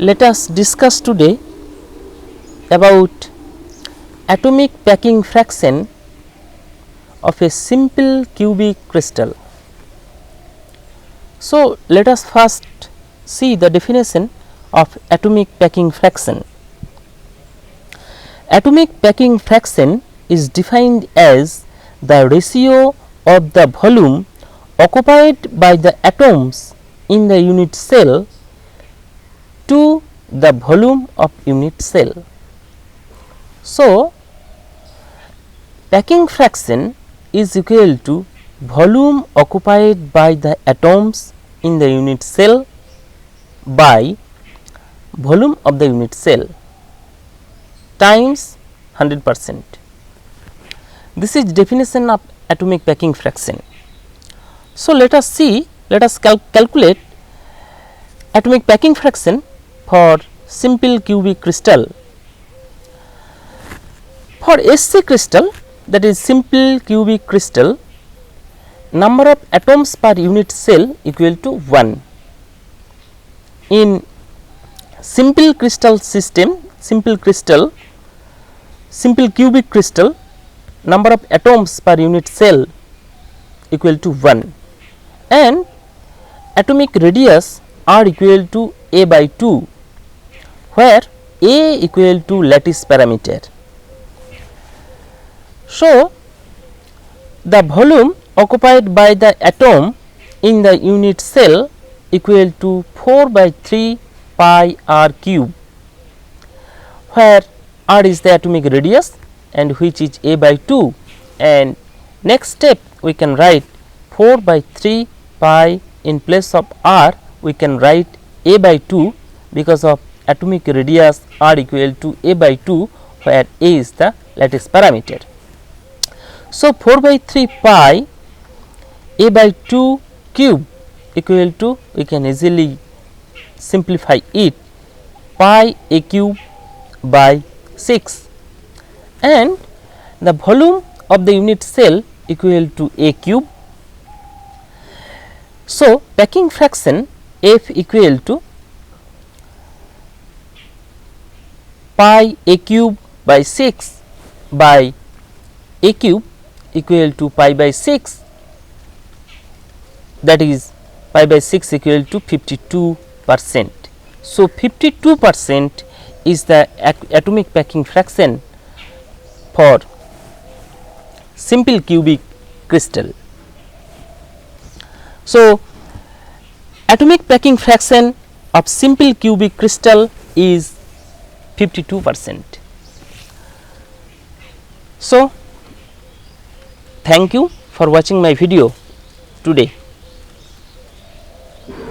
Let us discuss today about atomic packing fraction of a simple cubic crystal. So, let us first see the definition of atomic packing fraction. Atomic packing fraction is defined as the ratio of the volume occupied by the atoms in the unit cell to the volume of unit cell. So, packing fraction is equal to volume occupied by the atoms in the unit cell by volume of the unit cell times 100%. This is definition of atomic packing fraction. So, let us calculate atomic packing fraction for simple cubic crystal. For SC crystal, that is simple cubic crystal, number of atoms per unit cell equal to 1. In simple crystal system, simple cubic crystal, number of atoms per unit cell equal to 1 and atomic radius are equal to a by 2, where a equal to lattice parameter. So, the volume occupied by the atom in the unit cell equal to 4 by 3 pi r cube, where r is the atomic radius and which is a by 2, and next step we can write 4 by 3 pi in place of r we can write a by 2 because of atomic radius r equal to a by 2, where a is the lattice parameter. So, 4 by 3 pi a by 2 cube equal to, we can easily simplify it, pi a cube by 6, and the volume of the unit cell equal to a cube. So, packing fraction F equal to pi a cube by 6 by a cube equal to pi by 6, that is pi by 6 equal to 52%. So, 52% is the atomic packing fraction for simple cubic crystal. So, atomic packing fraction of simple cubic crystal is 52%. So, thank you for watching my video today.